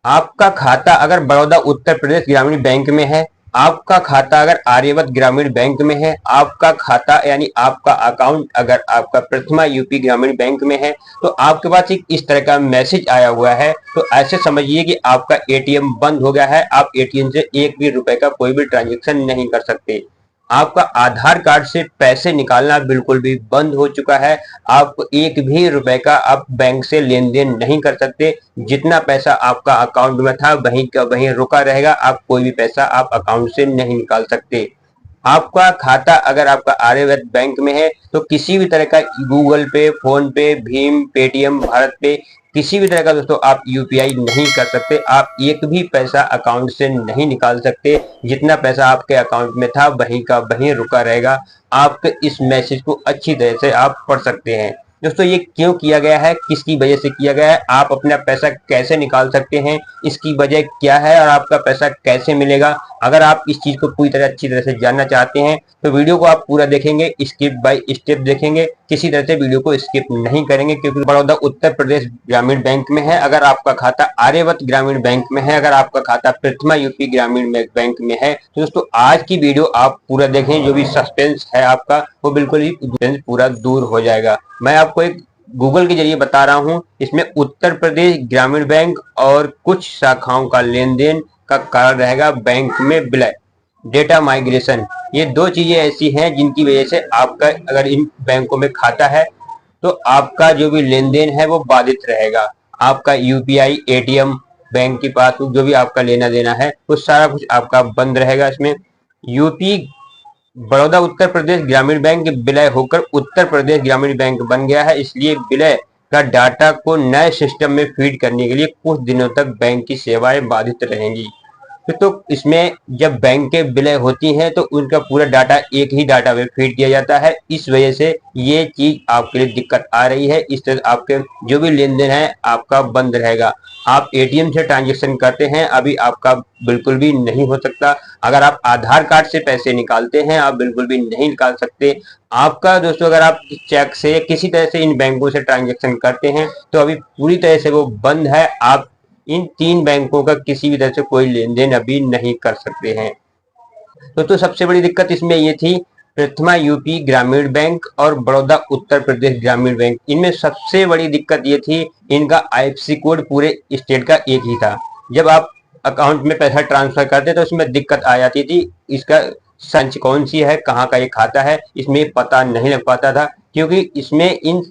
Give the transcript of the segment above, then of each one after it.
आपका खाता अगर बड़ौदा उत्तर प्रदेश ग्रामीण बैंक में है, आपका खाता अगर आर्यव्रत ग्रामीण बैंक में है, आपका खाता यानी आपका अकाउंट अगर आपका प्रथमा यूपी ग्रामीण बैंक में है, तो आपके पास एक इस तरह का मैसेज आया हुआ है। तो ऐसे समझिए कि आपका एटीएम बंद हो गया है, आप एटीएम से एक भी रुपए का कोई भी ट्रांजेक्शन नहीं कर सकते। आपका आधार कार्ड से पैसे निकालना बिल्कुल भी बंद हो चुका है। आप एक भी रुपए का आप बैंक से लेन देन नहीं कर सकते। जितना पैसा आपका अकाउंट में था वहीं का वहीं रुका रहेगा। आप कोई भी पैसा आप अकाउंट से नहीं निकाल सकते। आपका खाता अगर आपका आर्यव्रत बैंक में है तो किसी भी तरह का गूगल पे, फोन पे, भीम, पेटीएम, भारत पे, किसी भी तरह का दोस्तों आप यूपीआई नहीं कर सकते। आप एक भी पैसा अकाउंट से नहीं निकाल सकते। जितना पैसा आपके अकाउंट में था वहीं का वहीं रुका रहेगा। आप इस मैसेज को अच्छी तरह से आप पढ़ सकते हैं। दोस्तों ये क्यों किया गया है, किसकी वजह से किया गया है, आप अपना पैसा कैसे निकाल सकते हैं, इसकी वजह क्या है और आपका पैसा कैसे मिलेगा। अगर आप इस चीज को पूरी तरह अच्छी तरह से जानना चाहते हैं तो वीडियो को आप पूरा देखेंगे, स्टेप बाय स्टेप देखेंगे, किसी तरह से वीडियो को स्किप नहीं करेंगे। क्योंकि बड़ौदा उत्तर प्रदेश ग्रामीण बैंक में है, अगर आपका खाता आर्यव्रत ग्रामीण बैंक में है, अगर आपका खाता प्रथमा यूपी ग्रामीण बैंक में है, तो दोस्तों आज की वीडियो आप पूरा देखें। जो भी सस्पेंस है आपका वो बिल्कुल ही पूरा दूर हो जाएगा। मैं आपको एक गूगल के जरिए बता रहा हूं, इसमें उत्तर प्रदेश ग्रामीण बैंक और कुछ शाखाओं का लेन देन का कारण रहेगा बैंक में विलय, डेटा माइग्रेशन। ये दो चीजें ऐसी हैं जिनकी वजह से आपका अगर इन बैंकों में खाता है तो आपका जो भी लेन देन है वो बाधित रहेगा। आपका यूपीआई, एटीएम, बैंक की पासबुक, जो भी आपका लेना देना है वो सारा कुछ आपका बंद रहेगा। इसमें यूपी बड़ौदा उत्तर प्रदेश ग्रामीण बैंक विलय होकर उत्तर प्रदेश ग्रामीण बैंक बन गया है, इसलिए विलय का डाटा को नए सिस्टम में फीड करने के लिए कुछ दिनों तक बैंक की सेवाएं बाधित रहेंगी। तो इसमें जब बैंकें विलय होती हैं तो उनका पूरा डाटा एक ही डाटा में फीड किया जाता है। इस वजह से ये चीज आपके लिए दिक्कत आ रही है। इस तरह आपके जो भी लेन देन है आपका बंद रहेगा। आप एटीएम से ट्रांजेक्शन करते हैं अभी आपका बिल्कुल भी नहीं हो सकता। अगर आप आधार कार्ड से पैसे निकालते हैं आप बिल्कुल भी नहीं निकाल सकते। आपका दोस्तों अगर आप चेक से किसी तरह से इन बैंकों से ट्रांजेक्शन करते हैं तो अभी पूरी तरह से वो बंद है। आप इन तीन बैंकों का किसी भी तरह से कोई लेन देन अभी नहीं कर सकते हैं। तो सबसे बड़ी दिक्कत इसमें ये थी, प्रथमा यूपी ग्रामीण बैंक और बड़ौदा उत्तर प्रदेश ग्रामीण बैंक, इनमें सबसे बड़ी दिक्कत ये थी इनका आईएफएससी कोड पूरे स्टेट का एक ही था। जब आप अकाउंट में पैसा ट्रांसफर करते तो उसमें दिक्कत आ जाती थी, इसका संच कौन सी है, कहाँ का ये खाता है, इसमें पता नहीं लग पाता था। क्योंकि इसमें इन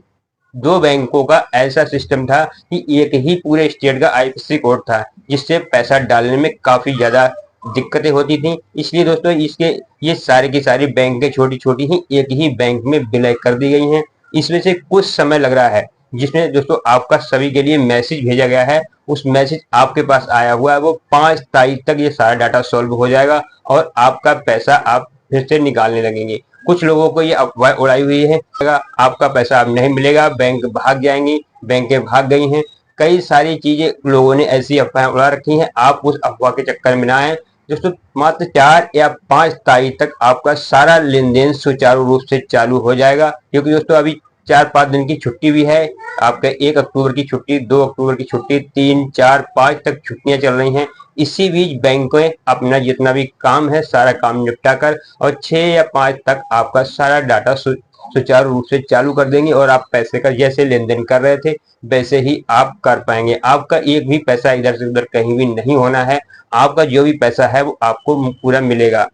दो बैंकों का ऐसा सिस्टम था कि एक ही पूरे स्टेट का आईएफएससी कोड था, जिससे पैसा डालने में काफी ज्यादा दिक्कतें होती थी। इसलिए दोस्तों इसके ये सारे की सारी बैंकें छोटी छोटी ही एक ही बैंक में विलय कर दी गई हैं। इसमें से कुछ समय लग रहा है, जिसमें दोस्तों आपका सभी के लिए मैसेज भेजा गया है। उस मैसेज आपके पास आया हुआ है, वो 5 तारीख तक ये सारा डाटा सॉल्व हो जाएगा और आपका पैसा आप फिर से निकालने लगेंगे। कुछ लोगों को ये अफवाह उड़ाई हुई है आपका पैसा अब नहीं मिलेगा, बैंक भाग जाएंगी, बैंकें भाग गई हैं। कई सारी चीजें लोगों ने ऐसी अफवाह उड़ा रखी हैं, आप उस अफवाह के चक्कर में ना आए। दोस्तों मात्र 4 या 5 तारीख तक आपका सारा लेन देन सुचारू रूप से चालू हो जाएगा। क्योंकि दोस्तों अभी 4-5 दिन की छुट्टी भी है, आपका 1 अक्टूबर की छुट्टी, 2 अक्टूबर की छुट्टी, 3, 4, 5 तक छुट्टियां चल रही हैं। इसी बीच बैंकों अपना जितना भी काम है सारा काम निपटा कर और 6 या 5 तक आपका सारा डाटा सुचारू रूप से चालू कर देंगे और आप पैसे का जैसे लेन देन कर रहे थे वैसे ही आप कर पाएंगे। आपका एक भी पैसा इधर से उधर कहीं भी नहीं होना है। आपका जो भी पैसा है वो आपको पूरा मिलेगा।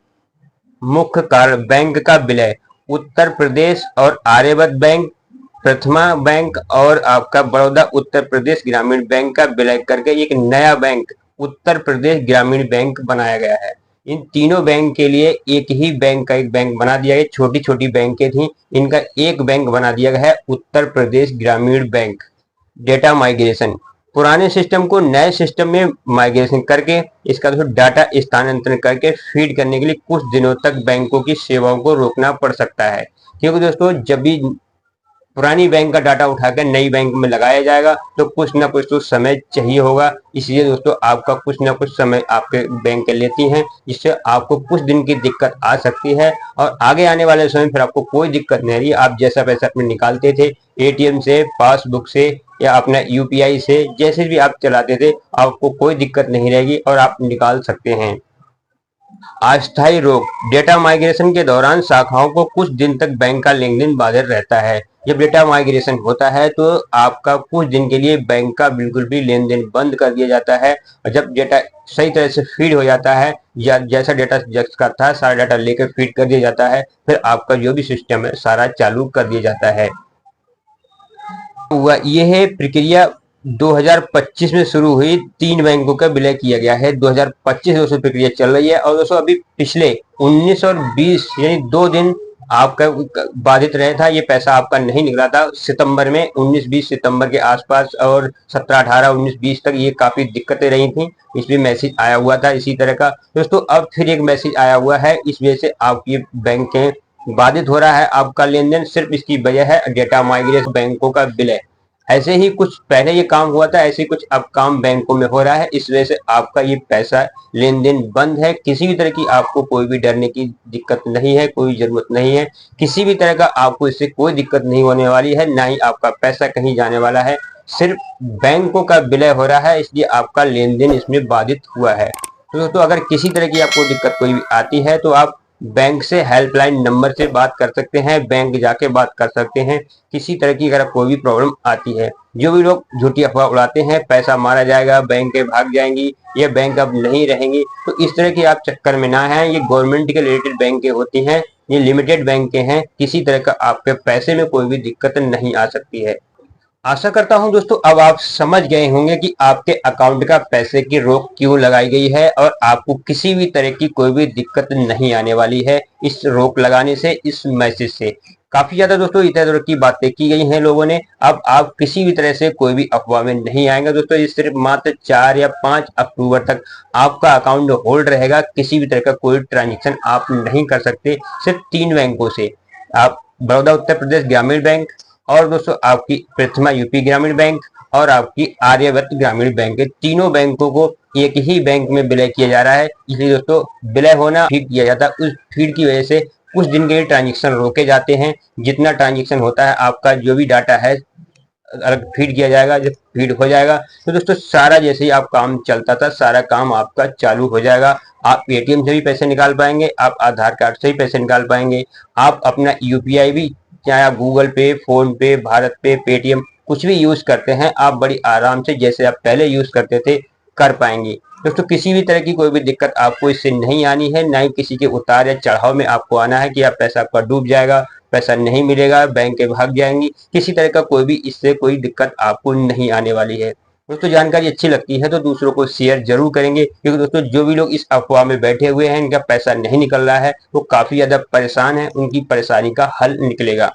मुख्य कारण बैंक का विलय, उत्तर प्रदेश और आर्यव्रत बैंक, प्रथमा बैंक और आपका बड़ौदा उत्तर प्रदेश ग्रामीण बैंक का विलय करके एक नया बैंक उत्तर प्रदेश ग्रामीण बैंक बनाया गया है। इन तीनों बैंक के लिए एक ही बैंक का एक बैंक बना दिया गया। छोटी छोटी बैंकें थी, इनका एक बैंक बना दिया गया है उत्तर प्रदेश ग्रामीण बैंक। डेटा माइग्रेशन, पुराने सिस्टम को नए सिस्टम में माइग्रेशन करके इसका डाटा स्थानांतरण करके फीड करने के लिए कुछ दिनों तक बैंकों की सेवाओं को रोकना पड़ सकता है। क्योंकि दोस्तों जब भी पुरानी बैंक का डाटा उठाकर नई बैंक में लगाया जाएगा, तो कुछ ना कुछ तो समय चाहिए होगा। इसलिए दोस्तों आपका कुछ ना कुछ समय आपके बैंक लेती हैं, जिससे आपको कुछ दिन की दिक्कत आ सकती है। और आगे आने वाले समय फिर आपको कोई दिक्कत नहीं रही। आप जैसा पैसा अपने निकालते थे एटीएम से, पासबुक से या अपना यूपीआई से, जैसे भी आप चलाते थे, आपको कोई दिक्कत नहीं रहेगी और आप निकाल सकते हैं। अस्थायी रोक, डेटा माइग्रेशन के दौरान शाखाओं को कुछ दिन तक बैंक का लेन देन बाधित रहता है। जब डेटा माइग्रेशन होता है तो आपका कुछ दिन के लिए बैंक का बिल्कुल भी लेन देन बंद कर दिया जाता है। और जब डेटा सही तरह से फीड हो जाता है, या जैसा डेटा जिसका था सारा डेटा लेकर फीड कर दिया जाता है, फिर आपका जो भी सिस्टम है सारा चालू कर दिया जाता है। ये है प्रक्रिया 2025 में शुरू हुई, 3 बैंकों का विलय किया गया है। 2025 से दोस्तों प्रक्रिया चल रही है। और दोस्तों अभी पिछले 19 और 20 यानी 2 दिन आपका बाधित रहा था, ये पैसा आपका नहीं निकला था सितंबर में, 19-20 सितंबर के आसपास, और 17-18-19-20 तक ये काफी दिक्कतें रही थी। इसलिए मैसेज आया हुआ था इसी तरह का। दोस्तों अब फिर एक मैसेज आया हुआ है, इस वजह से आपकी बैंक बाधित हो रहा है आपका लेन देन। सिर्फ इसकी वजह है डेटा माइग्रेशन, बैंकों का विलय। ऐसे ही कुछ पहले ये काम हुआ था, ऐसे कुछ अब काम बैंकों में हो रहा है, इस वजह से आपका ये पैसा लेन देन बंद है। किसी भी तरह की आपको कोई भी डरने की दिक्कत नहीं है, कोई जरूरत नहीं है। किसी भी तरह का आपको इससे कोई दिक्कत नहीं होने वाली है, ना ही आपका पैसा कहीं जाने वाला है। सिर्फ बैंकों का विलय हो रहा है, इसलिए आपका लेन देन इसमें बाधित हुआ है। तो दोस्तों अगर किसी तरह की आपको दिक्कत कोई भी आती है तो आप बैंक से हेल्पलाइन नंबर से बात कर सकते हैं, बैंक जाके बात कर सकते हैं। किसी तरह की अगर कोई भी प्रॉब्लम आती है, जो भी लोग झूठी अफवाह उड़ाते हैं पैसा मारा जाएगा, बैंक भाग जाएंगी, ये बैंक अब नहीं रहेंगी, तो इस तरह की आप चक्कर में ना हैं। ये गवर्नमेंट के रिलेटेड बैंकें होती हैं, ये लिमिटेड बैंकें हैं, किसी तरह का आपके पैसे में कोई भी दिक्कत नहीं आ सकती है। आशा करता हूं दोस्तों अब आप समझ गए होंगे कि आपके अकाउंट का पैसे की रोक क्यों लगाई गई है, और आपको किसी भी तरह की कोई भी दिक्कत नहीं आने वाली है इस रोक लगाने से, इस मैसेज से। काफी ज्यादा दोस्तों इधर उधर की बातें की गई हैं लोगों ने। अब आप किसी भी तरह से कोई भी अफवाह में नहीं आएंगे दोस्तों। ये सिर्फ मात्र 4 या 5 अक्टूबर तक आपका अकाउंट होल्ड रहेगा। किसी भी तरह का कोई ट्रांजेक्शन आप नहीं कर सकते, सिर्फ 3 बैंकों से। आप बड़ौदा उत्तर प्रदेश ग्रामीण बैंक, और दोस्तों आपकी प्रथमा यूपी ग्रामीण बैंक, और आपकी आर्यव्रत ग्रामीण बैंक, तीनों बैंकों को एक ही बैंक में विलय किया जा रहा है। इसलिए दोस्तों विलय होना फीड किया जाता है, उस फीड की वजह से कुछ दिन के लिए ट्रांजेक्शन रोके जाते हैं। जितना ट्रांजेक्शन होता है आपका जो भी डाटा है अलग फीड किया जाएगा। जब फीड हो जाएगा तो दोस्तों सारा जैसे ही आप काम चलता था सारा काम आपका चालू हो जाएगा। आप एटीएम से भी पैसे निकाल पाएंगे, आप आधार कार्ड से भी पैसे निकाल पाएंगे, आप अपना यूपीआई भी, चाहे आप गूगल पे, फोन पे, भारत पे, पेटीएम कुछ भी यूज करते हैं, आप बड़ी आराम से जैसे आप पहले यूज करते थे कर पाएंगे। दोस्तों किसी भी तरह की कोई भी दिक्कत आपको इससे नहीं आनी है, ना ही किसी के उतार या चढ़ाव में आपको आना है कि आप पैसा आपका डूब जाएगा, पैसा नहीं मिलेगा, बैंक भाग जाएंगी। किसी तरह का कोई भी इससे कोई दिक्कत आपको नहीं आने वाली है। दोस्तों जानकारी अच्छी लगती है तो दूसरों को शेयर जरूर करेंगे, क्योंकि दोस्तों जो भी लोग इस अफवाह में बैठे हुए हैं, इनका पैसा नहीं निकल रहा है, वो काफी ज्यादा परेशान है, उनकी परेशानी का हल निकलेगा।